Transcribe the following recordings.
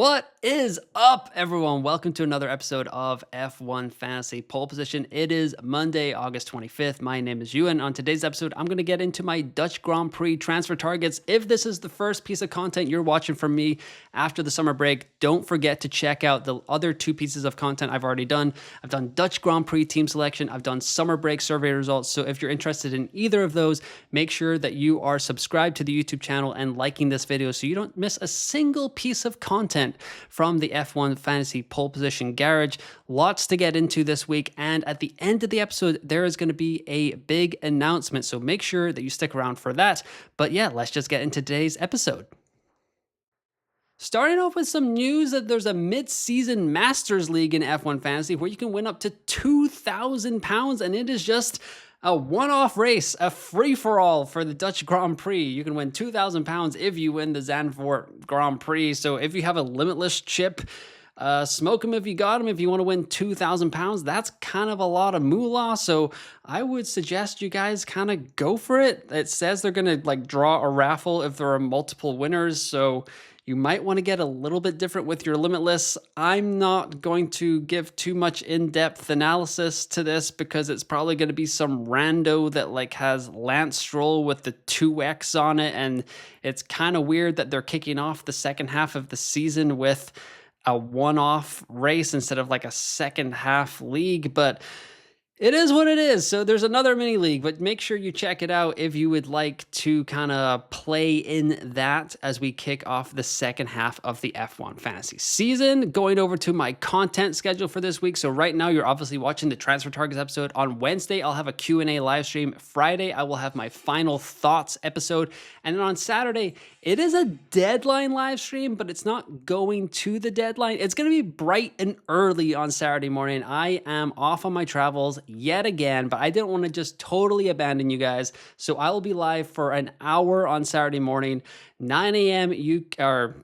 What is up, everyone? Welcome to another episode of F1 Fantasy Pole Position. It is Monday, August 25th. My name is Ewan. On today's episode, I'm going to get into my Dutch Grand Prix transfer targets. If this is the first piece of content you're watching from me after the summer break, don't forget to check out the other two pieces of content I've already done. I've done Dutch Grand Prix team selection. I've done summer break survey results. So if you're interested in either of those, make sure that you are subscribed to the YouTube channel and liking this video so you don't miss a single piece of content from the F1 Fantasy Pole Position Garage. Lots to get into this week, and at the end of the episode, there is going to be a big announcement, so make sure that you stick around for that. But yeah, let's just get into today's episode. Starting off with some news that there's a mid-season Masters League in F1 Fantasy where you can win up to £2,000, and it is just a one-off race, a free-for-all for the Dutch Grand Prix. You can win £2,000 if you win the Zandvoort Grand Prix. So if you have a limitless chip, smoke them if you got them. If you want to win £2,000, that's kind of a lot of moolah. So I would suggest you guys kind of go for it. It says they're going to draw a raffle if there are multiple winners. So you might want to get a little bit different with your limitless. I'm not going to give too much in-depth analysis to this because it's probably going to be some rando that has Lance Stroll with the 2X on it. And it's kind of weird that they're kicking off the second half of the season with a one-off race instead of a second half league. But it is what it is. So there's another mini league, but make sure you check it out if you would like to kind of play in that as we kick off the second half of the F1 fantasy season. Going over to my content schedule for this week. So right now you're obviously watching the Transfer Targets episode. On Wednesday, I'll have a Q&A live stream. Friday, I will have my final thoughts episode. And then on Saturday, it is a deadline live stream, but it's not going to the deadline. It's going to be bright and early on Saturday morning. I am off on my travels yet again, but I didn't want to just totally abandon you guys. So I will be live for an hour on Saturday morning, 9 a.m.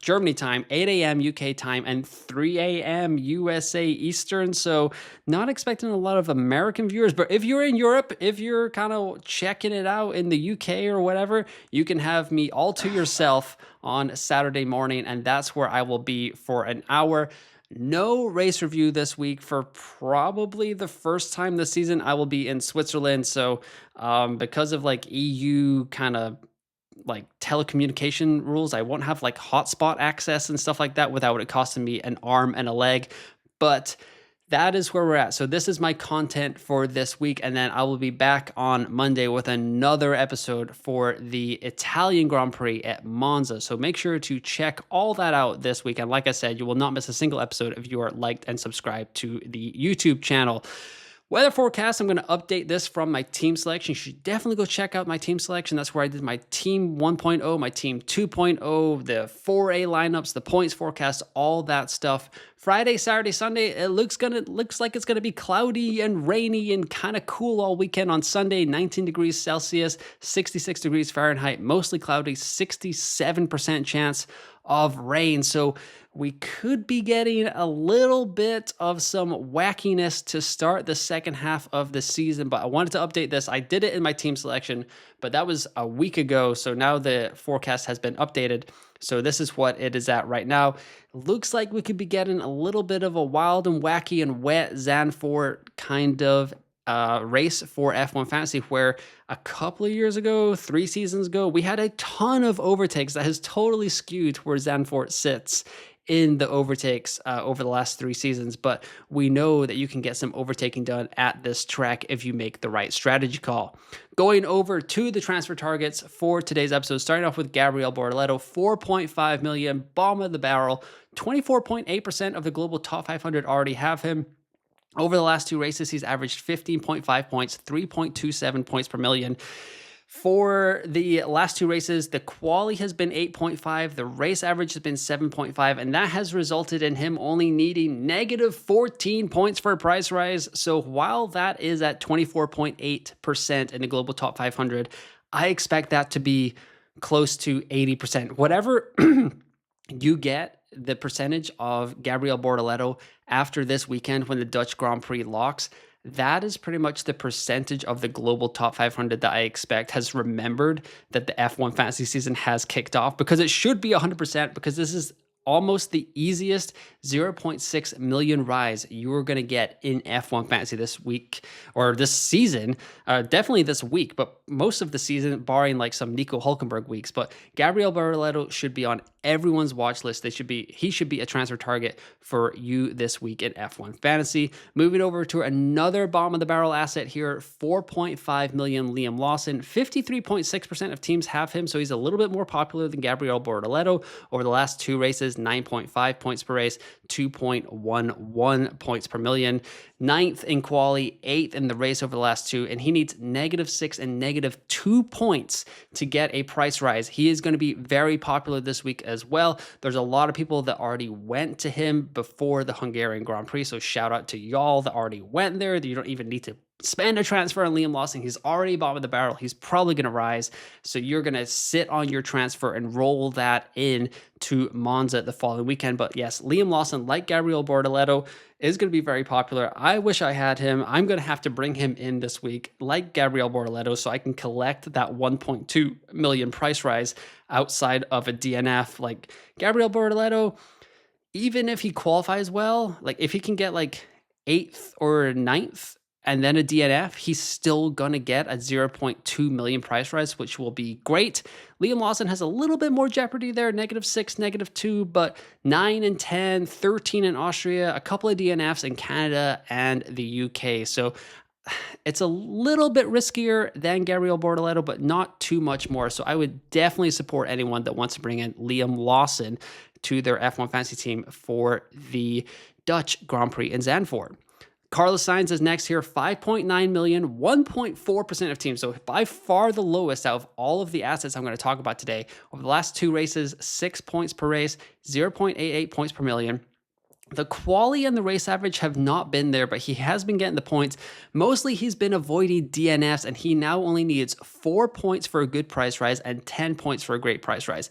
Germany time, 8 a.m. UK time, and 3 a.m. USA Eastern. So not expecting a lot of American viewers, but if you're in Europe, if you're kind of checking it out in the UK or whatever, you can have me all to yourself on Saturday morning, and that's where I will be for an hour. No race review this week for probably the first time this season. I will be in Switzerland. So because of EU kind of telecommunication rules, I won't have hotspot access and stuff like that without it costing me an arm and a leg. But that is where we're at. So this is my content for this week, and then I will be back on Monday with another episode for the Italian Grand Prix at Monza. So make sure to check all that out this week. And like I said, you will not miss a single episode if you are liked and subscribed to the YouTube channel. Weather forecast, I'm going to update this from my team selection. You should definitely go check out my team selection. That's where I did my team 1.0, my team 2.0, the 4A lineups, the points forecast, all that stuff. Friday, Saturday, Sunday, it looks like it's going to be cloudy and rainy and kind of cool all weekend. On Sunday, 19 degrees Celsius, 66 degrees Fahrenheit, mostly cloudy, 67% chance of rain. So we could be getting a little bit of some wackiness to start the second half of the season, but I wanted to update this. I did it in my team selection, but that was a week ago. So now the forecast has been updated. So this is what it is at right now. Looks like we could be getting a little bit of a wild and wacky and wet Zandvoort kind of race for F1 Fantasy, where a couple of years ago, 3 seasons ago, we had a ton of overtakes that has totally skewed where Zandvoort sits in the overtakes over the last 3 seasons. But we know that you can get some overtaking done at this track if you make the right strategy call. Going over to the transfer targets for today's episode, starting off with Gabriel Bortoleto, 4.5 million, bomb of the barrel, 24.8% of the global top 500 already have him. Over the last 2 races, he's averaged 15.5 points, 3.27 points per million. For the last 2 races, the quali has been 8.5, the race average has been 7.5, and that has resulted in him only needing negative 14 points for a price rise. So while that is at 24.8% in the global top 500, I expect that to be close to 80%. Whatever you get the percentage of Gabriel Bortoleto after this weekend when the Dutch Grand Prix locks, that is pretty much the percentage of the global top 500 that I expect has remembered that the F1 fantasy season has kicked off, because it should be 100%, because this is almost the easiest 0.6 million rise you are going to get in F1 Fantasy this week or this season. Definitely this week, but most of the season, barring like some Nico Hulkenberg weeks. But Gabriel Bortoleto should be on everyone's watch list. He should be a transfer target for you this week in F1 Fantasy. Moving over to another bottom of the barrel asset here, 4.5 million Liam Lawson. 53.6% of teams have him, so he's a little bit more popular than Gabriel Bortoleto. Over the last 2 races, 9.5 points per race, 2.11 points per million. 9th in quali, 8th in the race over the last 2, and he needs -6 and -2 points to get a price rise. He is going to be very popular this week as well. There's a lot of people that already went to him before the Hungarian Grand Prix, so shout out to y'all that already went there. You don't even need to spend a transfer on Liam Lawson. He's already bottom of the barrel. He's probably going to rise. So you're going to sit on your transfer and roll that in to Monza the following weekend. But yes, Liam Lawson, like Gabriel Bortoleto, is going to be very popular. I wish I had him. I'm going to have to bring him in this week, like Gabriel Bortoleto, so I can collect that 1.2 million price rise outside of a DNF. Like Gabriel Bortoleto, even if he qualifies well, like if he can get like 8th or 9th, and then a DNF, he's still going to get a 0.2 million price rise, which will be great. Liam Lawson has a little bit more jeopardy there, -6, -2, but 9 and 10, 13 in Austria, a couple of DNFs in Canada and the UK. So it's a little bit riskier than Gabriel Bortoleto, but not too much more. So I would definitely support anyone that wants to bring in Liam Lawson to their F1 Fantasy team for the Dutch Grand Prix in Zandvoort. Carlos Sainz is next here, 5.9 million, 1.4% of teams. So by far the lowest out of all of the assets I'm going to talk about today. Over the last 2 races, 6 points per race, 0.88 points per million. The quality and the race average have not been there, but he has been getting the points. Mostly he's been avoiding DNFs, and he now only needs 4 points for a good price rise and 10 points for a great price rise.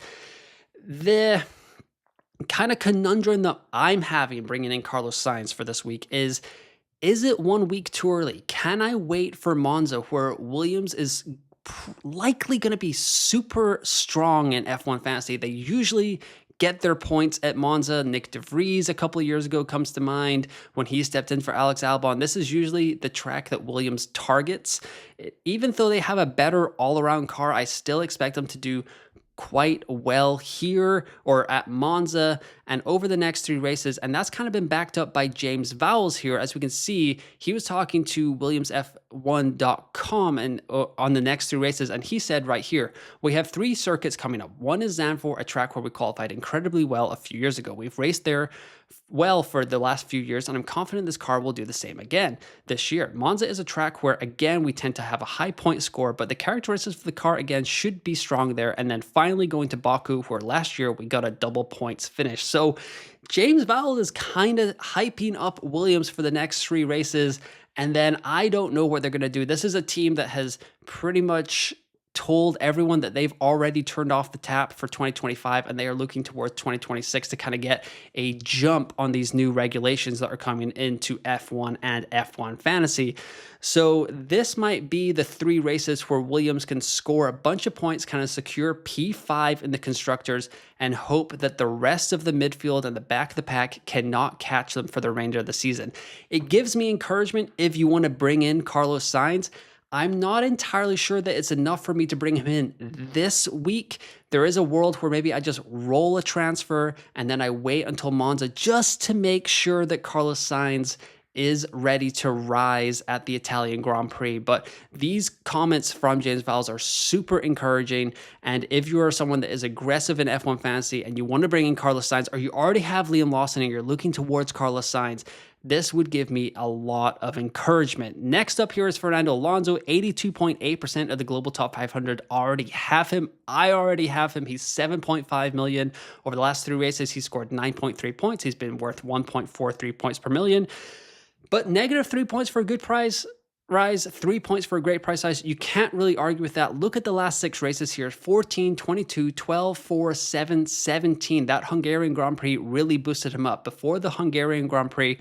The kind of conundrum that I'm having bringing in Carlos Sainz for this week is it 1 week too early? Can I wait for Monza, where Williams is likely going to be super strong in F1 Fantasy? They usually get their points at Monza. Nick de Vries a couple of years ago comes to mind when he stepped in for Alex Albon. This is usually the track that Williams targets. Even though they have a better all-around car, I still expect them to do quite well here or at Monza and over the next 3 races. And that's kind of been backed up by James Vowles here. As we can see, he was talking to WilliamsF1.com and on the next 3 races. And he said right here, we have 3 circuits coming up. One is Zandvoort, a track where we qualified incredibly well a few years ago. We've raced there well for the last few years, and I'm confident this car will do the same again this year. Monza is a track where, again, we tend to have a high point score, but the characteristics of the car, again, should be strong there. And then finally going to Baku, where last year we got a double points finish. So James Vowles is kind of hyping up Williams for the next 3 races, and then I don't know what they're going to do. This is a team that has pretty much told everyone that they've already turned off the tap for 2025 and they are looking towards 2026 to kind of get a jump on these new regulations that are coming into F1 and F1 Fantasy. So this might be the 3 races where Williams can score a bunch of points, kind of secure P5 in the constructors, and hope that the rest of the midfield and the back of the pack cannot catch them for the remainder of the season. It gives me encouragement if you want to bring in Carlos Sainz. I'm not entirely sure that it's enough for me to bring him in this week. There is a world where maybe I just roll a transfer and then I wait until Monza just to make sure that Carlos Sainz is ready to rise at the Italian Grand Prix. But these comments from James Vowles are super encouraging. And if you are someone that is aggressive in F1 Fantasy and you want to bring in Carlos Sainz, or you already have Liam Lawson and you're looking towards Carlos Sainz, this would give me a lot of encouragement. Next up here is Fernando Alonso. 82.8% of the global top 500 already have him. I already have him. He's 7.5 million. Over the last 3 races, he scored 9.3 points. He's been worth 1.43 points per million. But -3 points for a good price rise, 3 points for a great price rise. You can't really argue with that. Look at the last 6 races here. 14, 22, 12, 4, 7, 17. That Hungarian Grand Prix really boosted him up. Before the Hungarian Grand Prix,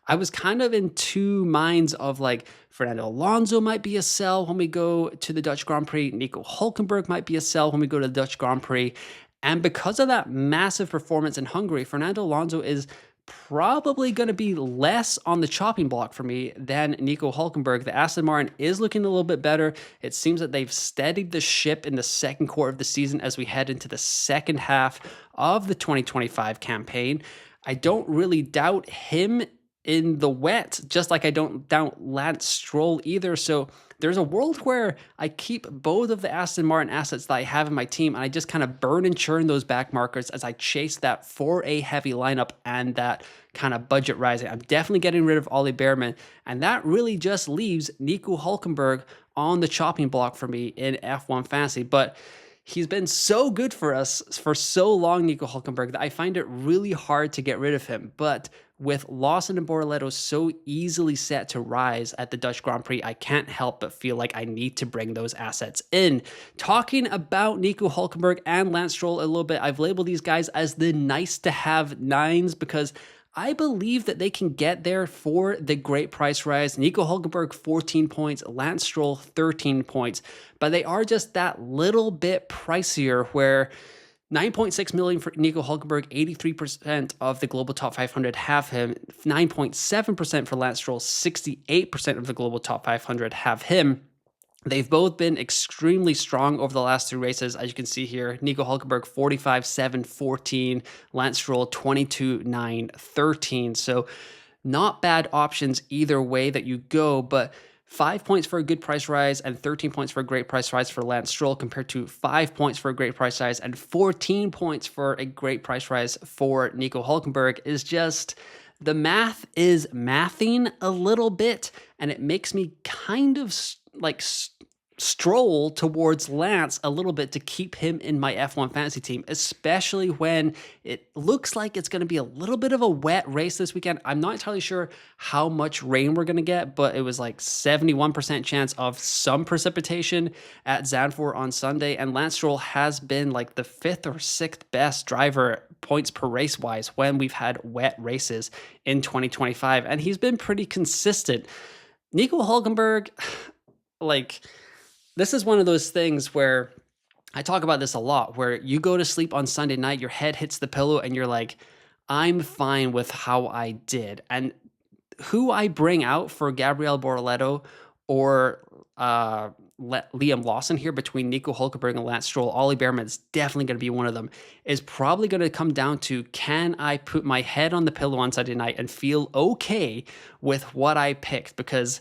I was kind of in 2 minds of like Fernando Alonso might be a sell when we go to the Dutch Grand Prix. Nico Hulkenberg might be a sell when we go to the Dutch Grand Prix. And because of that massive performance in Hungary, Fernando Alonso is probably going to be less on the chopping block for me than Nico Hulkenberg. The Aston Martin is looking a little bit better. It seems that they've steadied the ship in the second quarter of the season as we head into the second half of the 2025 campaign. I don't really doubt him in the wet, just like I don't doubt Lance Stroll either. So there's a world where I keep both of the Aston Martin assets that I have in my team, and I just kind of burn and churn those back markers as I chase that 4A heavy lineup and that kind of budget rising. I'm definitely getting rid of Ollie Behrman, and that really just leaves Nico Hulkenberg on the chopping block for me in F1 Fantasy. But he's been so good for us for so long, Nico Hulkenberg, that I find it really hard to get rid of him. But with Lawson and Bortoleto so easily set to rise at the Dutch Grand Prix, I can't help but feel like I need to bring those assets in. Talking about Nico Hulkenberg and Lance Stroll a little bit, I've labeled these guys as the nice-to-have nines because I believe that they can get there for the great price rise. Nico Hulkenberg, 14 points, Lance Stroll, 13 points, but they are just that little bit pricier where 9.6 million for Nico Hulkenberg, 83% of the global top 500 have him. 9.7% for Lance Stroll, 68% of the global top 500 have him. They've both been extremely strong over the last 3 races. As you can see here, Nico Hulkenberg 45-7, 14, Lance Stroll 22-9, 13. So not bad options either way that you go, but 5 points for a good price rise and 13 points for a great price rise for Lance Stroll compared to 5 points for a great price rise and 14 points for a great price rise for Nico Hulkenberg is just, the math is mathing a little bit, and it makes me kind of like stroll towards Lance a little bit to keep him in my F1 fantasy team, especially when it looks like it's going to be a little bit of a wet race this weekend. I'm not entirely sure how much rain we're going to get, but it was like 71% chance of some precipitation at Zandvoort on Sunday, and Lance Stroll has been like the 5th or 6th best driver points per race wise when we've had wet races in 2025, and he's been pretty consistent. Nico Hulkenberg, like, this is one of those things where I talk about this a lot, where you go to sleep on Sunday night, your head hits the pillow, and you're like, I'm fine with how I did. And who I bring out for Gabriel Bortoleto or Liam Lawson here between Nico Hulkenberg and Lance Stroll, Ollie Behrman is definitely going to be one of them, is probably going to come down to, can I put my head on the pillow on Sunday night and feel okay with what I picked? Because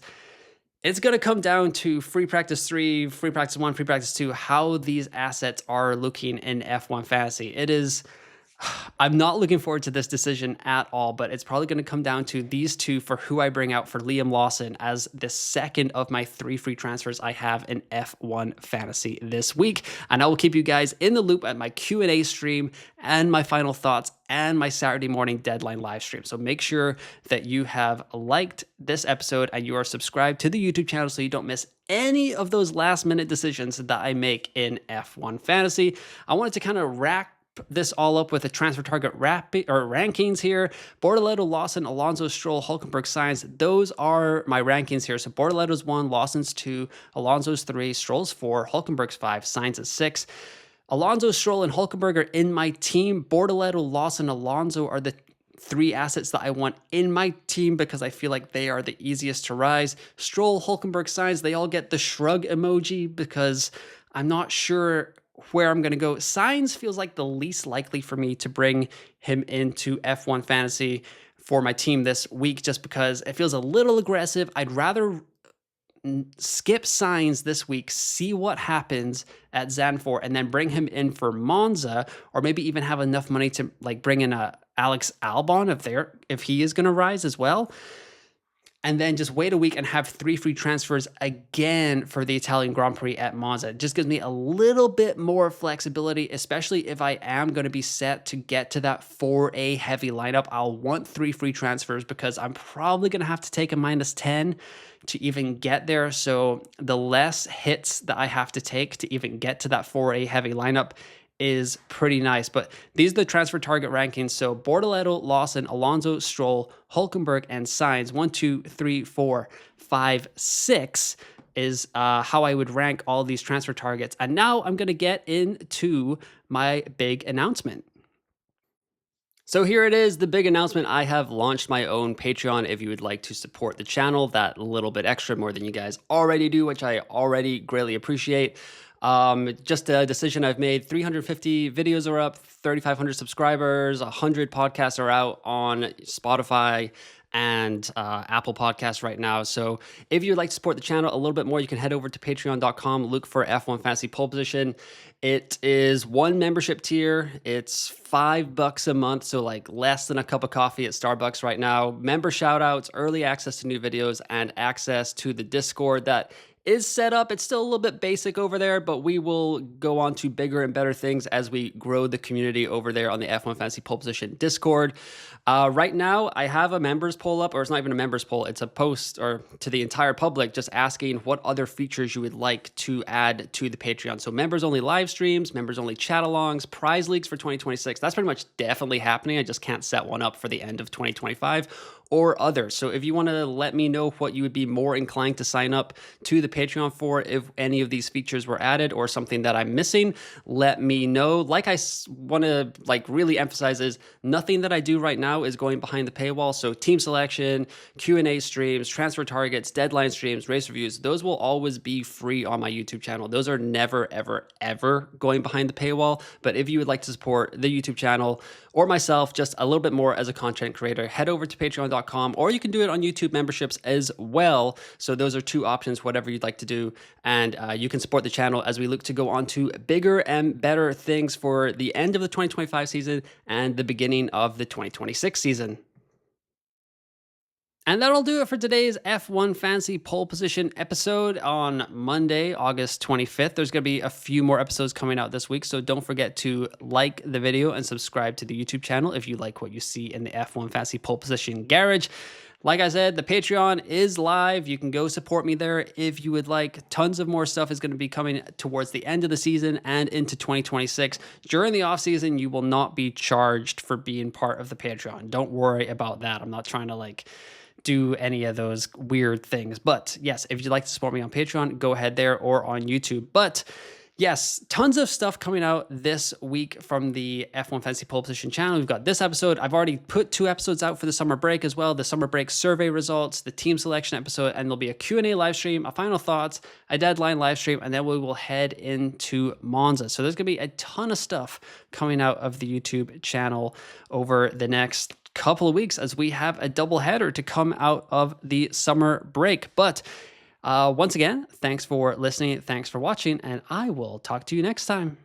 it's going to come down to free practice 3, free practice 1, free practice 2, how these assets are looking in F1 Fantasy. It is, I'm not looking forward to this decision at all, but it's probably going to come down to these two for who I bring out for Liam Lawson as the second of my 3 free transfers I have in F1 Fantasy this week. And I will keep you guys in the loop at my Q&A stream and my final thoughts and my Saturday morning deadline live stream. So make sure that you have liked this episode and you are subscribed to the YouTube channel so you don't miss any of those last minute decisions that I make in F1 Fantasy. I wanted to kind of wrap this all up with a transfer target rankings here. Bortoleto, Lawson, Alonso, Stroll, Hulkenberg, Sainz. Those are my rankings here. So Bortoleto's 1, Lawson's 2, Alonso's 3, Stroll's 4, Hulkenberg's 5, Sainz is 6. Alonso, Stroll, and Hulkenberg are in my team. Bortoleto, Lawson, Alonso are the 3 assets that I want in my team because I feel like they are the easiest to rise. Stroll, Hulkenberg, Sainz, they all get the shrug emoji because I'm not sure where I'm going to go. Sainz feels like the least likely for me to bring him into F1 Fantasy for my team this week just because it feels a little aggressive. I'd rather skip Sainz this week, see what happens at Zandvoort, and then bring him in for Monza, or maybe even have enough money to like bring in a Alex Albon if he is going to rise as well. And then just wait a week and have 3 free transfers again for the Italian Grand Prix at Monza. It just gives me a little bit more flexibility, especially if I am going to be set to get to that 4A heavy lineup. I'll want 3 free transfers because I'm probably going to have to take a -10 to even get there. So the less hits that I have to take to even get to that 4A heavy lineup is pretty nice. But these are the transfer target rankings. So Bortoleto, Lawson, Alonso, Stroll, Hulkenberg, and Sainz. 1, 2, 3, 4, 5, 6 is how I would rank all these transfer targets. And now I'm going to get into my big announcement. So here it is, the big announcement. I have launched my own Patreon if you would like to support the channel that little bit extra more than you guys already do, which I already greatly appreciate. Just a decision I've made. 350 videos are up, 3,500 subscribers, 100 podcasts are out on Spotify and Apple Podcasts right now. So if you'd like to support the channel a little bit more, you can head over to patreon.com, look for F1 Fantasy Pole Position. It is one membership tier. It's $5 a month, so like less than a cup of coffee at Starbucks right now. Member shoutouts, early access to new videos, and access to the Discord that is set up. It's still a little bit basic over there, but we will go on to bigger and better things as we grow the community over there on the F1 Fantasy Pole Position Discord. Right now, I have a members poll up, or it's not even a members poll. It's a post or to the entire public just asking what other features you would like to add to the Patreon. So members only live streams, members only chat alongs, prize leagues for 2026. That's pretty much definitely happening. I just can't set one up for the end of 2025 or others. So if you want to let me know what you would be more inclined to sign up to the Patreon for, if any of these features were added or something that I'm missing, let me know. Like I want to really emphasize is nothing that I do right now is going behind the paywall. So team selection, Q&A streams, transfer targets, deadline streams, race reviews, those will always be free on my YouTube channel. Those are never, ever, ever going behind the paywall. But if you would like to support the YouTube channel or myself just a little bit more as a content creator, head over to patreon.com, or you can do it on YouTube memberships as well. So those are two options, whatever you'd like to do. And you can support the channel as we look to go on to bigger and better things for the end of the 2025 season and the beginning of the 2026 season. And that'll do it for today's F1 Fantasy Pole Position episode on Monday, August 25th. There's going to be a few more episodes coming out this week, so don't forget to like the video and subscribe to the YouTube channel if you like what you see in the F1 Fantasy Pole Position garage. Like I said, the Patreon is live. You can go support me there if you would like. Tons of more stuff is going to be coming towards the end of the season and into 2026. During the off season, you will not be charged for being part of the Patreon. Don't worry about that. I'm not trying to do any of those weird things. But yes, if you'd like to support me on Patreon, go ahead there, or on YouTube. But yes, tons of stuff coming out this week from the F1 Fantasy Pole Position channel. We've got this episode. I've already put 2 episodes out for the summer break as well. The summer break survey results, the team selection episode, and there'll be a Q&A live stream, a final thoughts, a deadline live stream, and then we will head into Monza. So there's going to be a ton of stuff coming out of the YouTube channel over the next couple of weeks as we have a double header to come out of the summer break. But once again, thanks for listening, thanks for watching, and I will talk to you next time.